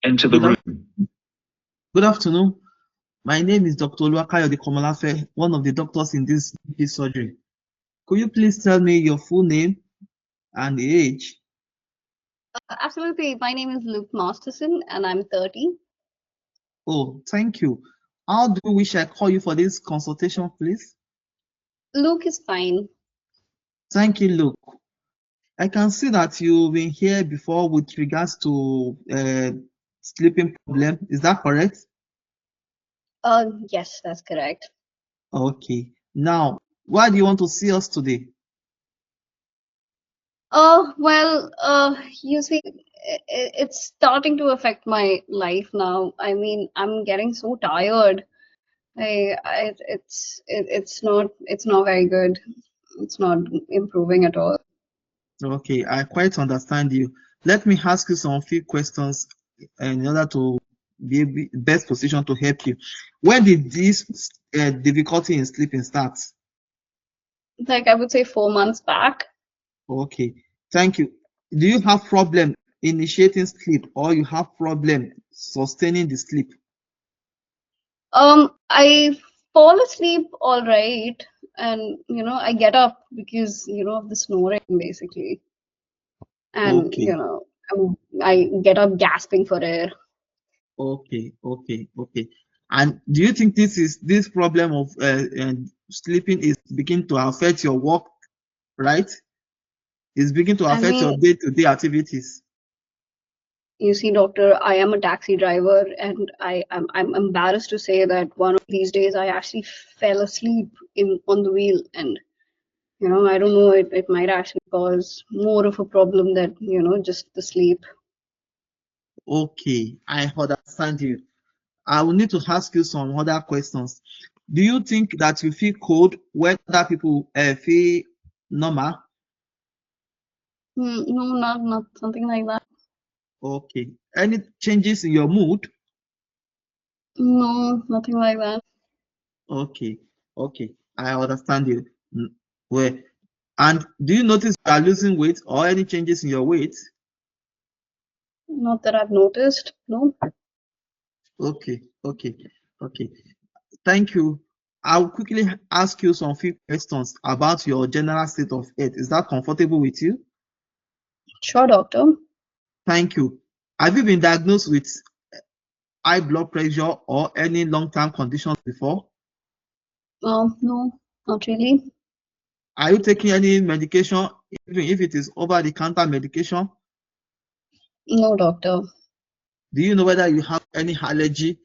Enter the room. Good afternoon. My name is Dr. Oluwakayode Komolafe, one of the doctors in this surgery. Could you please tell me your full name and age? Absolutely. My name is Luke Masterson and I'm 30. Oh, thank you. How do you wish I call you for this consultation, please? Luke is fine. Thank you, Luke. I can see that you've been here before with regards to sleeping problem. Is that correct? Yes, that's correct. Okay. Now, why do you want to see us today? You see, it's starting to affect my life now. I mean, I'm getting so tired. It's not very good. It's not improving at all. Okay, I quite understand you. Let me ask you some few questions in order to be best position to help you. When did this difficulty in sleeping start? Like I would say 4 months back. Okay, thank you. Do you have problem initiating sleep or you have problem sustaining the sleep? I fall asleep all right, and I get up because of the snoring basically, and Okay. I get up gasping for air. Okay. And do you think this problem of sleeping is beginning to affect your work, right? It's beginning to I affect your mean, day-to-day activities. you see, doctor, I am a taxi driver, and I'm embarrassed to say that one of these days I actually fell asleep on the wheel, and I don't know, it might actually cause more of a problem than just the sleep. Okay, I understand you. I will need to ask you some other questions. Do you think that you feel cold when other people feel normal? No, not something like that. Okay. Any changes in your mood? No, nothing like that. Okay. I understand you. Well, and do you notice you are losing weight or any changes in your weight? Not that I've noticed. No. Okay. Thank you. I'll quickly ask you some few questions about your general state of health. Is that comfortable with you? Sure, doctor. Thank you. Have you been diagnosed with high blood pressure or any long-term conditions before? No, not really. Are you taking any medication, even if it is over-the-counter medication? No, doctor. Do you know whether you have any allergy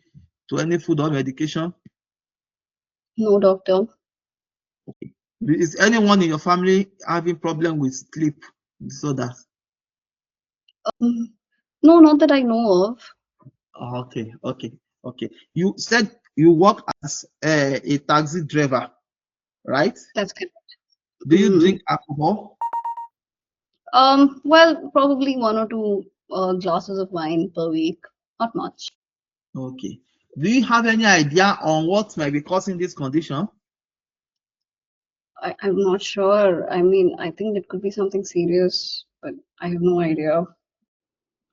to any food or medication? No, doctor. Okay. Is anyone in your family having problem with sleep disorders? No, not that I know of. Okay. You said you work as a taxi driver, right? That's correct. Do you drink alcohol? Well, probably 1 or 2 glasses of wine per week. Not much. Okay. Do you have any idea on what might be causing this condition? I'm not sure. I mean, I think it could be something serious, but I have no idea.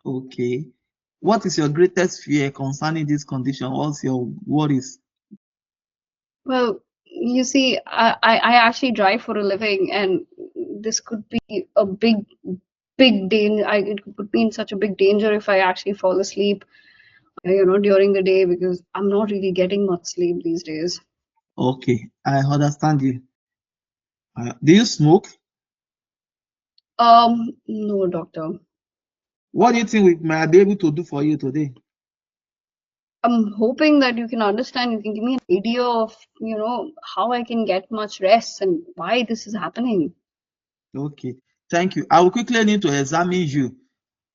Okay. What is your greatest fear concerning this condition? What's your worries? Well, you see, I actually drive for a living, and this could be a big danger. It could put me in such a big danger if I actually fall asleep, during the day, because I'm not really getting much sleep these days. Okay, I understand you. Do you smoke? No, doctor. What do you think we might be able to do for you today? I'm hoping that you can understand, you can give me an idea of, how I can get much rest and why this is happening. Okay, thank you. I will quickly need to examine you.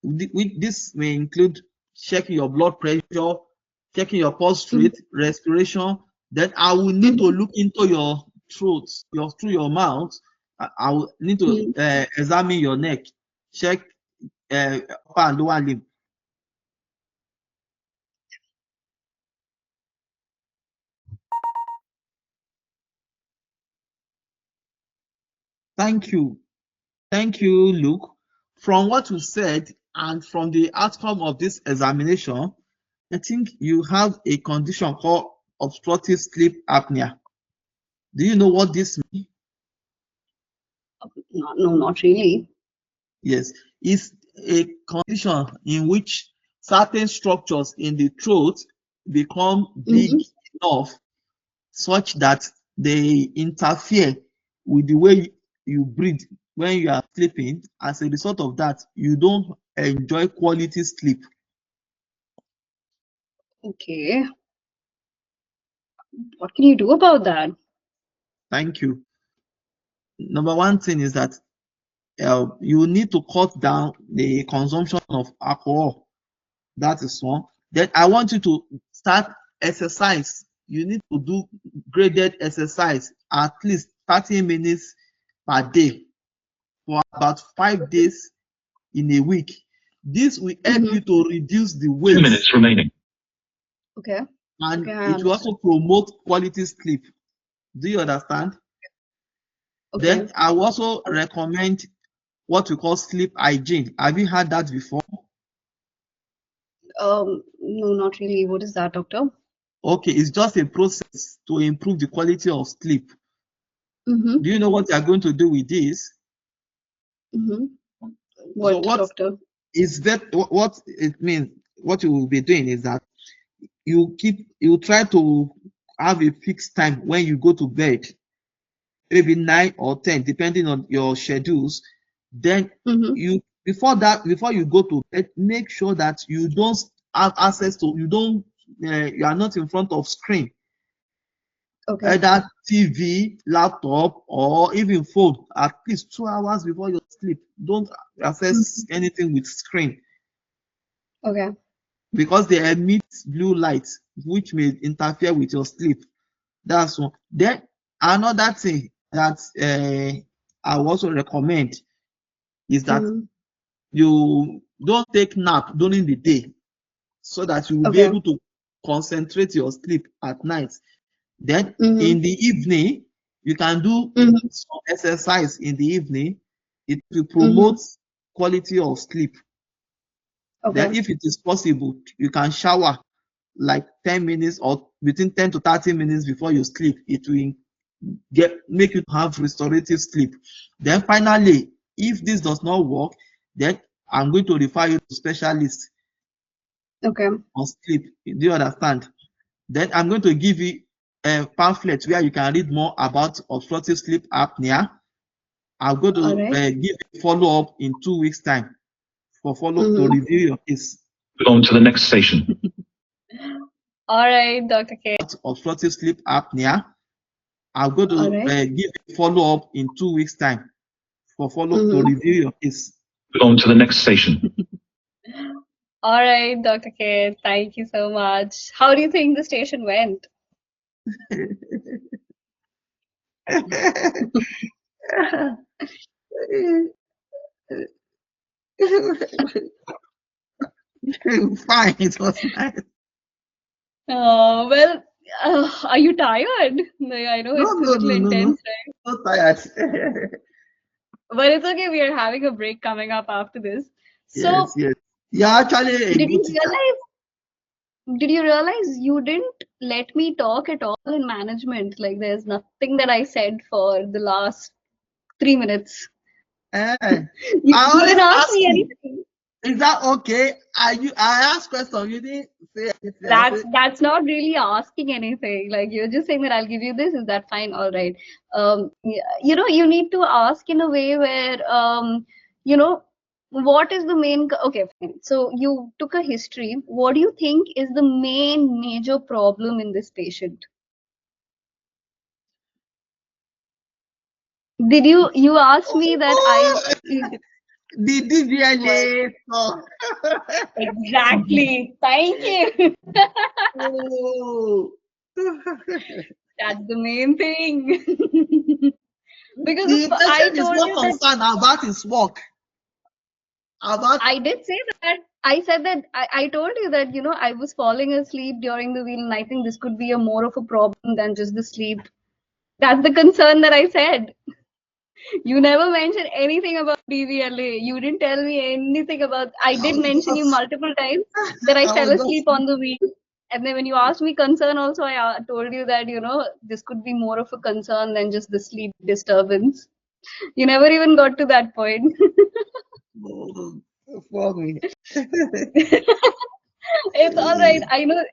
This may include checking your blood pressure, checking your pulse rate, respiration. Then I will need to look into your throat, through your mouth. I will need to examine your neck, check upper and lower limb. Thank you, Luke. From what you said, And from the outcome of this examination, I think you have a condition called obstructive sleep apnea. Do you know what this means? No, not really. Yes, it's a condition in which certain structures in the throat become big enough such that they interfere with the way you breathe when you are sleeping. As a result of that, you don't enjoy quality sleep. Okay. What can you do about that? Thank you. Number one thing is that you need to cut down the consumption of alcohol. That is one. Then I want you to start exercise. You need to do graded exercise at least 30 minutes per day for about 5 days in a week. This will help you to reduce the weight. 2 minutes remaining. Okay. And Okay, it will also promote quality sleep. Do you understand? Okay. Then I will also recommend what we call sleep hygiene. Have you heard that before? No, not really. What is that, doctor? Okay, it's just a process to improve the quality of sleep. Do you know what you are going to do with this? What, So what doctor? is that? What it means? What you will be doing is that you try to have a fixed time when you go to bed, maybe 9 or 10, depending on your schedules. Then before you go to bed, make sure that you don't have access to, you are not in front of screen. Okay. Either TV, laptop, or even phone at least 2 hours before you sleep. Don't access anything with screen. Okay. Because they emit blue light, which may interfere with your sleep. That's one. Then another thing that I will also recommend is that you don't take nap during the day so that you will be able to concentrate your sleep at night. Then in the evening, you can do some exercise in the evening. It will promote quality of sleep. Then if it is possible, you can shower like 10 minutes or between 10 to 30 minutes before you sleep. It will make you have restorative sleep. Then finally, if this does not work, then I'm going to refer you to specialists on sleep. Do you understand? Then I'm going to give you a pamphlet where you can read more about obstructive sleep apnea. I'm going to give you follow-up in 2 weeks' time to review your case. On to the next station. All right, Dr. K. Obstructive sleep apnea. I'm going to give you follow-up in 2 weeks' time to review your case. On to the next station. All right, Dr. K. Thank you so much. How do you think the station went? Fine, it was nice. Well, are you tired? I know it's a little intense, right? Not tired. But it's okay. We are having a break coming up after this. So, yes. You're actually a did you good teacher. realize you didn't let me talk at all in management? Like, there's nothing that I said for the last 3 minutes. I You always didn't ask ask me you, anything. is that okay? I asked question, you didn't say anything. That's not really asking anything. Like, you're just saying that I'll give you this. Is that fine? All right. You need to ask in a way where what is the main? Okay, fine. So you took a history. What do you think is the main major problem in this patient? Did you asked me that The DVLA song. Exactly. Thank you. Oh. That's the main thing. Because The I patient is told not you that concerned about his work. I did say that. I said that I told you that I was falling asleep during the wheel, and I think this could be more of a problem than just the sleep. That's the concern that I said. You never mentioned anything about DVLA. You didn't tell me anything about. I did mention you multiple times that I I fell was just, asleep on the wheel. And then when you asked me concern, also I told you that this could be more of a concern than just the sleep disturbance. You never even got to that point. oh, for me. It's all right. I know.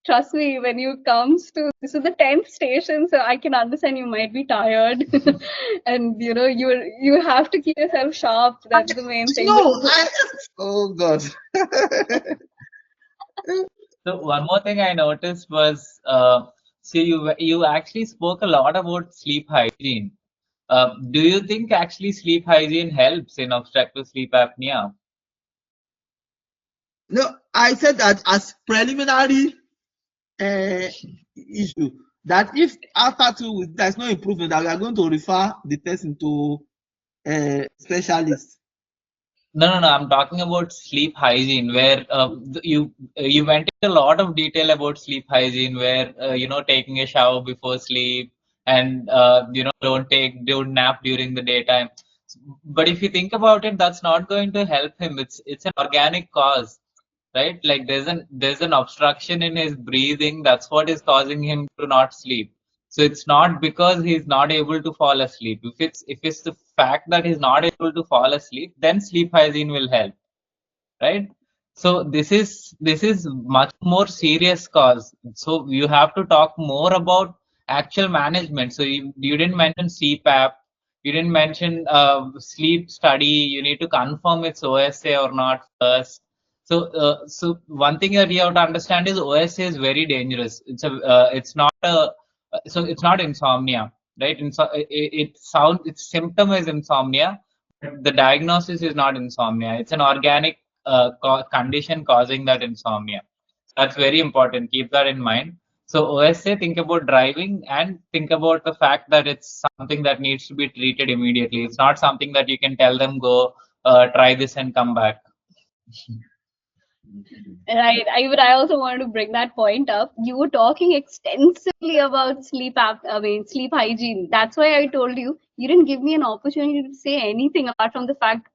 Trust me, when you comes to this is the 10th station, so I can understand you might be tired, and you have to keep yourself sharp. That's the main thing. No, oh God. So one more thing I noticed was, so you actually spoke a lot about sleep hygiene. Do you think actually sleep hygiene helps in obstructive sleep apnea? No, I said that as preliminary issue, that if after 2 weeks there's no improvement, that we are going to refer the person to a specialist. No. I'm talking about sleep hygiene, where you went into a lot of detail about sleep hygiene, where taking a shower before sleep, and don't nap during the daytime. But if you think about it, that's not going to help him. It's an organic cause, right? Like there's an obstruction in his breathing. That's what is causing him to not sleep. So it's not because he's not able to fall asleep. If it's the fact that he's not able to fall asleep, then sleep hygiene will help, right? So this is much more serious cause. So you have to talk more about actual management. So you didn't mention CPAP, you didn't mention sleep study. You need to confirm it's OSA or not first. So one thing that you have to understand is OSA is very dangerous. It's not insomnia, right? Its symptom is insomnia, but the diagnosis is not insomnia. It's an organic condition causing that insomnia. That's very important. Keep that in mind. So OSA, think about driving and think about the fact that it's something that needs to be treated immediately. It's not something that you can tell them, go try this and come back. Right. I also wanted to bring that point up. You were talking extensively about sleep hygiene. That's why I told you didn't give me an opportunity to say anything apart from the fact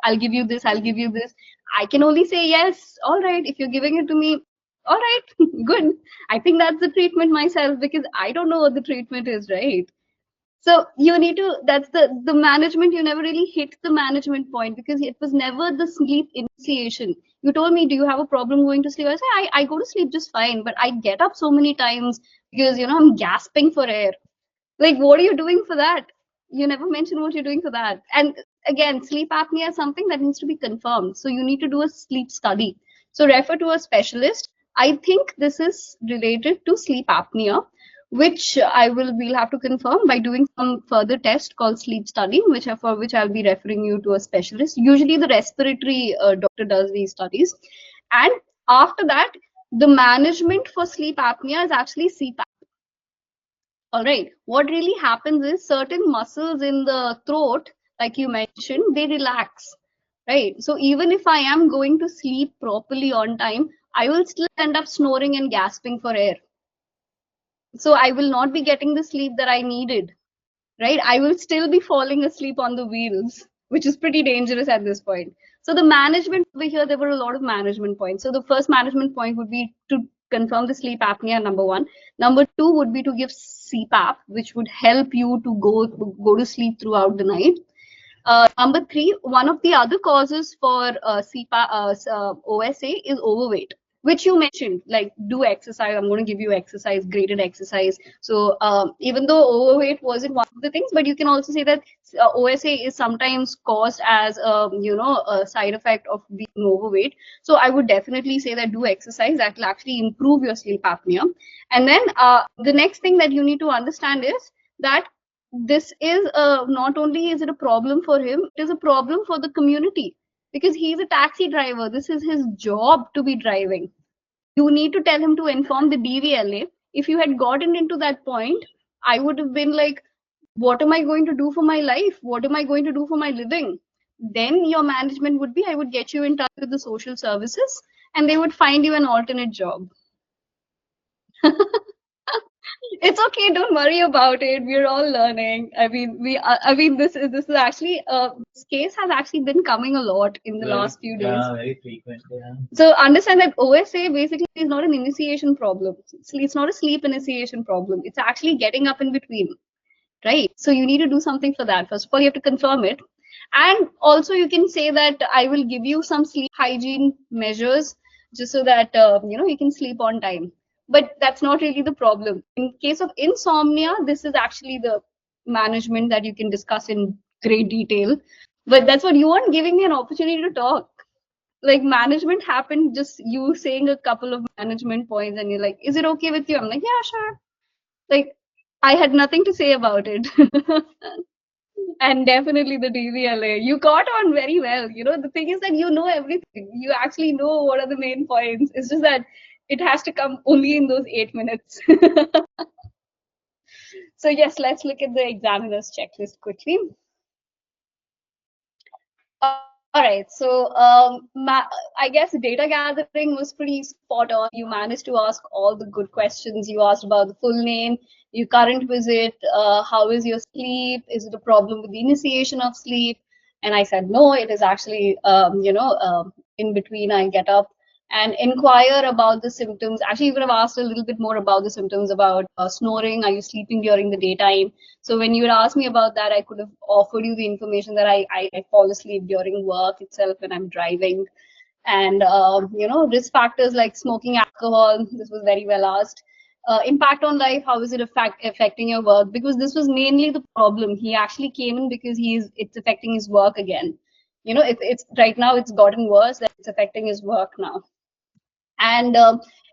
I'll give you this, I'll give you this. I can only say yes. All right, if you're giving it to me, all right, good. I think that's the treatment myself because I don't know what the treatment is, right? So you need to, that's the management, you never really hit the management point because it was never the sleep initiation. You told me, do you have a problem going to sleep? I say, I go to sleep just fine, but I get up so many times because, I'm gasping for air. Like, what are you doing for that? You never mention what you're doing for that. And again, sleep apnea is something that needs to be confirmed. So you need to do a sleep study. So refer to a specialist. I think this is related to sleep apnea, which we'll have to confirm by doing some further test called sleep study, for which I'll be referring you to a specialist. Usually the respiratory doctor does these studies. And after that, the management for sleep apnea is actually CPAP. All right. What really happens is certain muscles in the throat, like you mentioned, they relax. Right. So even if I am going to sleep properly on time, I will still end up snoring and gasping for air. So I will not be getting the sleep that I needed. Right. I will still be falling asleep on the wheels, which is pretty dangerous at this point. So the management over here, there were a lot of management points. So the first management point would be to confirm the sleep apnea, number one. Number two would be to give CPAP, which would help you to go to sleep throughout the night. Number three, one of the other causes for OSA is overweight, which you mentioned, like do exercise. I'm going to give you exercise, graded exercise. So even though overweight wasn't one of the things, but you can also say that OSA is sometimes caused as a side effect of being overweight. So I would definitely say that do exercise. That will actually improve your sleep apnea. And then the next thing that you need to understand is that this is not only is it a problem for him, it is a problem for the community because he's a taxi driver. This is his job to be driving. You need to tell him to inform the DVLA. If you had gotten into that point, I would have been like, what am I going to do for my life? What am I going to do for my living? Then your management would be, I would get you in touch with the social services and they would find you an alternate job. It's okay. Don't worry about it. We're all learning. I mean, this is actually this case has actually been coming a lot in the last few days. Yeah, very frequent. Yeah. So understand that OSA basically is not an initiation problem. It's not a sleep initiation problem. It's actually getting up in between, right? So you need to do something for that. First of all, you have to confirm it. And also you can say that I will give you some sleep hygiene measures just so that, you can sleep on time. But that's not really the problem. In case of insomnia, this is actually the management that you can discuss in great detail. But that's what you weren't giving me an opportunity to talk. Like management happened, just you saying a couple of management points and you're like, is it okay with you? I'm like, yeah, sure. Like I had nothing to say about it. And definitely the DVLA. You caught on very well. The thing is that you know everything. You actually know what are the main points. It's just that it has to come only in those 8 minutes. So yes, let's look at the examiner's checklist quickly. All right, so I guess data gathering was pretty spot on. You managed to ask all the good questions. You asked about the full name, your current visit, how is your sleep? Is it a problem with the initiation of sleep? And I said, no, it is actually, in between I get up and inquire about the symptoms. Actually, you could have asked a little bit more about the symptoms, about snoring. Are you sleeping during the daytime? So when you would ask me about that, I could have offered you the information that I fall asleep during work itself when I'm driving. And, risk factors like smoking, alcohol, this was very well asked. Impact on life, how is it affecting your work? Because this was mainly the problem. He actually came in because it's affecting his work again. It's right now it's gotten worse, that it's affecting his work now. And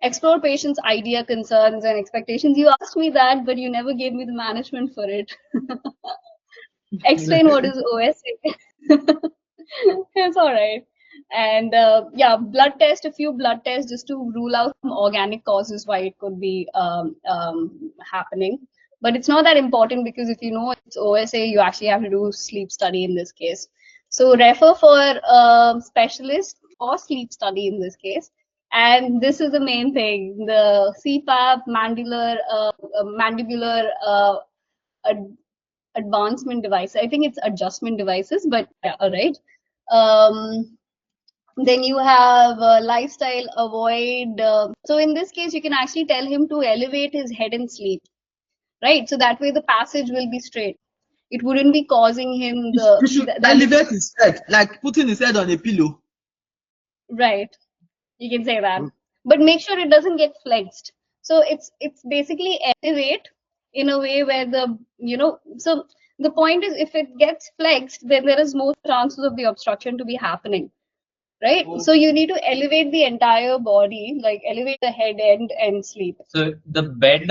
explore patients' idea, concerns, and expectations. You asked me that, but you never gave me the management for it. Explain what is OSA. It's all right. And yeah, a few blood tests just to rule out some organic causes why it could be happening. But it's not that important because if you know it's OSA, you actually have to do sleep study in this case. So refer for specialist or sleep study in this case. And this is the main thing: the CPAP, mandibular advancement device. I think it's adjustment devices, but yeah, all right. Then you have lifestyle, avoid. So in this case, you can actually tell him to elevate his head and sleep, right? So that way the passage will be straight. It wouldn't be causing him the. You should elevate his head, like putting his head on a pillow. Right. You can say that, but make sure it doesn't get flexed. So it's basically elevate in a way where so the point is if it gets flexed, then there is more chances of the obstruction to be happening, right? So you need to elevate the entire body, like elevate the head end and sleep. So the bed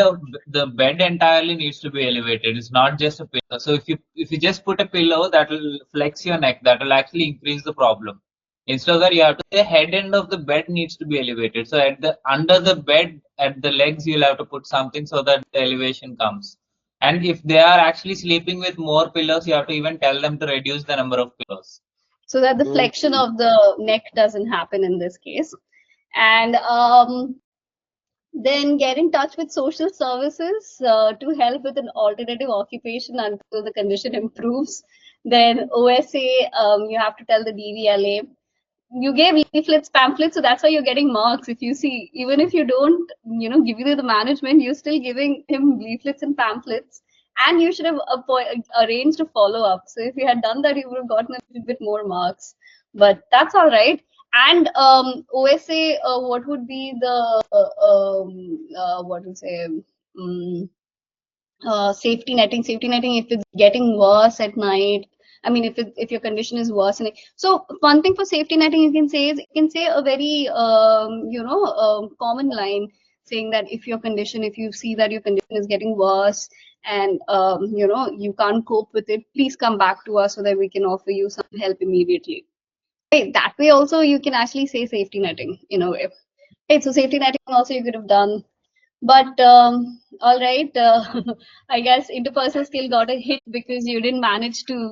entirely needs to be elevated. It's not just a pillow. So if you just put a pillow, that will flex your neck. That will actually increase the problem. Instead of that, you have to the head end of the bed needs to be elevated. So under the bed, at the legs, you'll have to put something so that the elevation comes. And if they are actually sleeping with more pillows, you have to even tell them to reduce the number of pillows, so that the flexion of the neck doesn't happen in this case. And then get in touch with social services to help with an alternative occupation until the condition improves. Then OSA, you have to tell the DVLA. You gave leaflets, pamphlets, so that's why you're getting marks. If you see, even if you don't, give you the management, you're still giving him leaflets and pamphlets. And you should have arranged a follow-up. So if you had done that, you would have gotten a little bit more marks. But that's all right. And OSA, what would be the safety netting? Safety netting if it's getting worse at night. I mean, if your condition is worsening. So one thing for safety netting you can say is you can say a very common line saying that if you see that your condition is getting worse and you can't cope with it, please come back to us so that we can offer you some help immediately. Right, that way also you can actually say safety netting in a way. Right, so safety netting also you could have done. But all right, I guess interpersonal skill got a hit because you didn't manage to,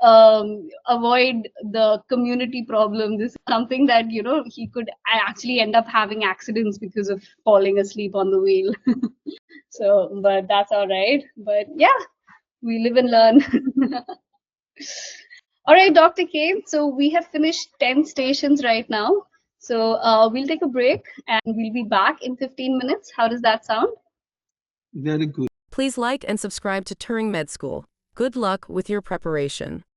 avoid the community problem. This is something that, you know, he could actually end up having accidents because of falling asleep on the wheel. So, but that's all right. But yeah, we live and learn. All right, Dr. K. So we have finished 10 stations right now. So we'll take a break and we'll be back in 15 minutes. How does that sound? Very good. Please like and subscribe to TuringMedSchool. Good luck with your preparation.